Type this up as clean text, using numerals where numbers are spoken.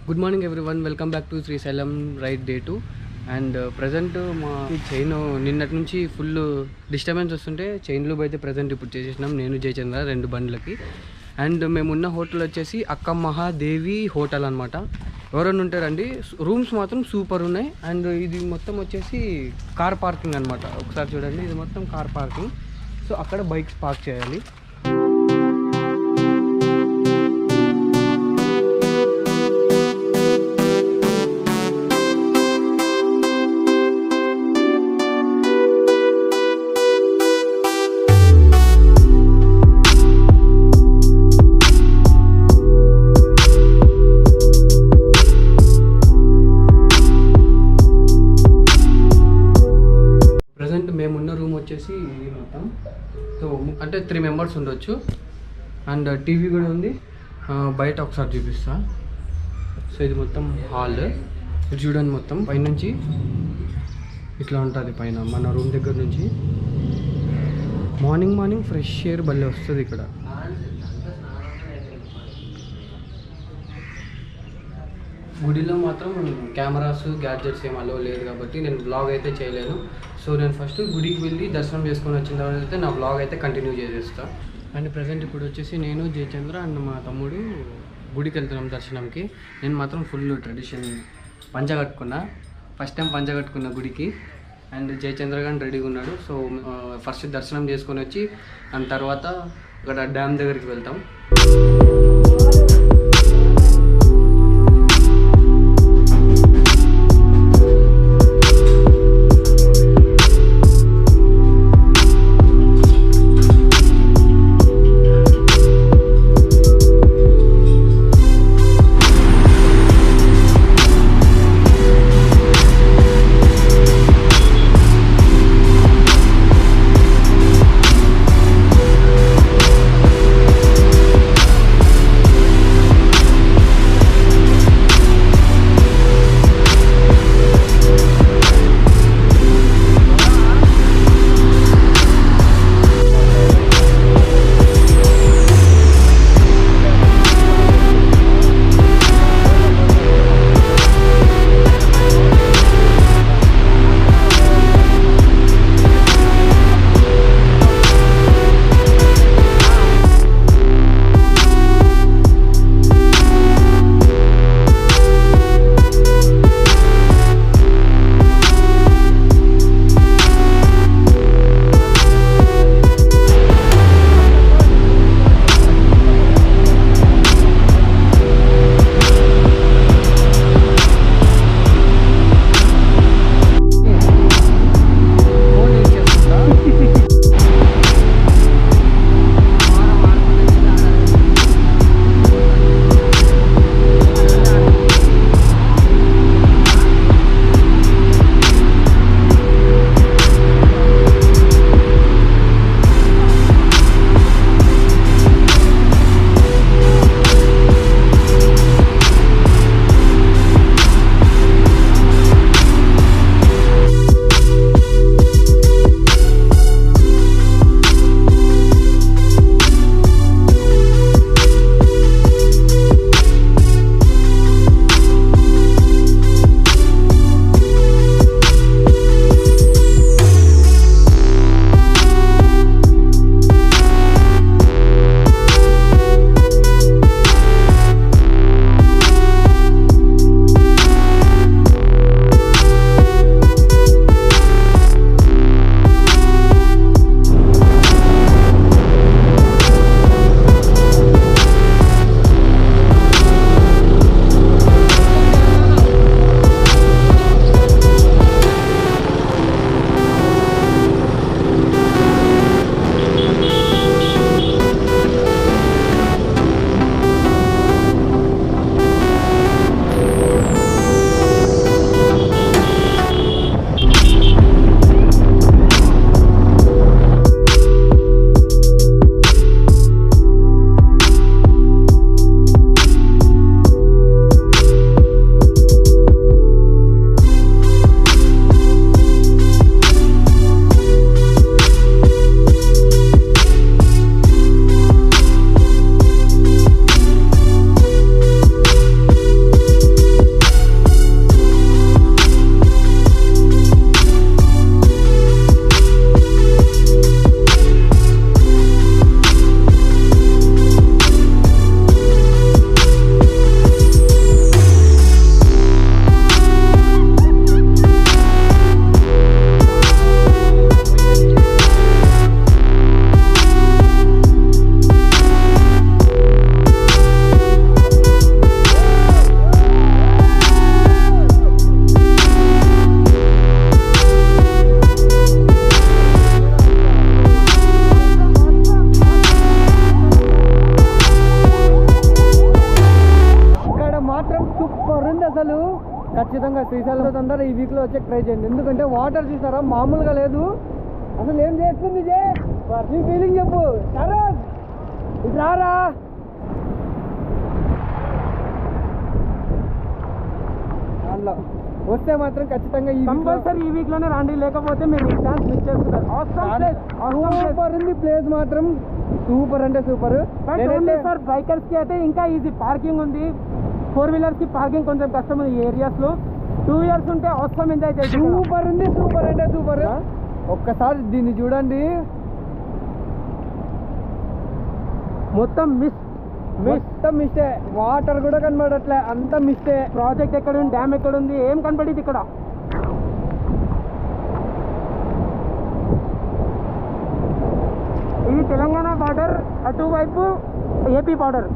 Good morning everyone, welcome back to Srisailam ride day 2. And present మా chain నిన్నటి నుంచి full disturbance వస్తుంటే chain lube అయితే ప్రజెంట్ ఇప్పుడు చేసేసినాం నేను జయచంద్ర 2 బండ్లకి. అండ్ మేమున్న హోటల్ వచ్చేసి అక్క మహాదేవి హోటల్ అనమాట. ఎవరైనా ఉంటారండి, రూమ్స్ మాత్రం సూపర్ ఉన్నాయి. అండ్ ఇది మొత్తం వచ్చేసి కార్ పార్కింగ్ అనమాట. ఒకసారి చూడండి, ఇది మొత్తం కార్ పార్కింగ్. సో అక్కడ బైక్స్ పార్క్ చేయాలి. మేమున్న రూమ్ వచ్చేసి ఇది మొత్తం. సో అంటే 3 మెంబర్స్ ఉండొచ్చు. అండ్ టీవీ కూడా ఉంది. బయట ఒకసారి చూపిస్తా. సో ఇది మొత్తం హాల్. ఇది చూడండి, మొత్తం పైనుంచి ఇట్లా ఉంటుంది. పైన మన రూమ్ దగ్గర నుంచి మార్నింగ్ ఫ్రెష్ ఎయిర్ భలే వస్తుంది ఇక్కడ. గుడిలో మాత్రం కెమెరాస్ గ్యాడ్జెట్స్ ఏం అలో లేదు కాబట్టి నేను బ్లాగ్ అయితే చేయలేను. సో నేను ఫస్ట్ గుడికి వెళ్ళి దర్శనం చేసుకొని వచ్చిన తర్వాత అయితే నా బ్లాగ్ అయితే కంటిన్యూ చేసేస్తా. అండ్ ప్రజెంట్ ఇప్పుడు వచ్చేసి నేను జయచంద్ర అండ్ మా తమ్ముడు గుడికి వెళ్తున్నాం దర్శనంకి. నేను మాత్రం ఫుల్ ట్రెడిషన్ పంచ కట్టుకున్నా, ఫస్ట్ టైం పంచ కట్టుకున్న గుడికి. అండ్ జయచంద్ర గారు రెడీగా ఉన్నాడు. సో ఫస్ట్ దర్శనం చేసుకొని వచ్చి అండ్ తర్వాత ఇక్కడ డ్యామ్ దగ్గరికి వెళ్తాం. ఖచ్చితంగా శ్రీశైలం అందరూ ఈ వీక్లో వచ్చే ట్రై చేయండి. ఎందుకంటే వాటర్ చూసారా మామూలుగా లేదు, అసలు ఏం చేస్తుంది నీ ఫీలింగ్ చెప్పు. శరత్ ఇది రారా, దాంట్లో వస్తే మాత్రం ఖచ్చితంగా కంపల్సరీ ఈ వీక్ లోనే రండి, లేకపోతే మీరు ఛాన్స్ మిస్ చేస్తున్నారు. సూపర్ ఉంది ప్లేస్ మాత్రం, సూపర్ అంటే సూపర్. సార్ బైకర్స్ కి అయితే ఇంకా ఈజీ, పార్కింగ్ ఉంది. 4 వీలర్స్ కి పార్కింగ్ కొంచెం కష్టం ఉంది ఈ ఏరియాస్ లో. 2 వీలర్స్ ఉంటే అవసరం ఎంజాయ్ చేసి సూపర్ ఉంది, సూపర్ అంటే సూపర్. ఒక్కసారి దీన్ని చూడండి, మొత్తం మొత్తం మిస్టే, వాటర్ కూడా కనబడట్లే, అంత మిస్టే. ప్రాజెక్ట్ ఎక్కడ ఉంది, డ్యామ్ ఎక్కడ ఉంది, ఏం కనబడింది ఇక్కడ. ఇది తెలంగాణ బార్డర్, అటువైపు ఏపీ బార్డర్.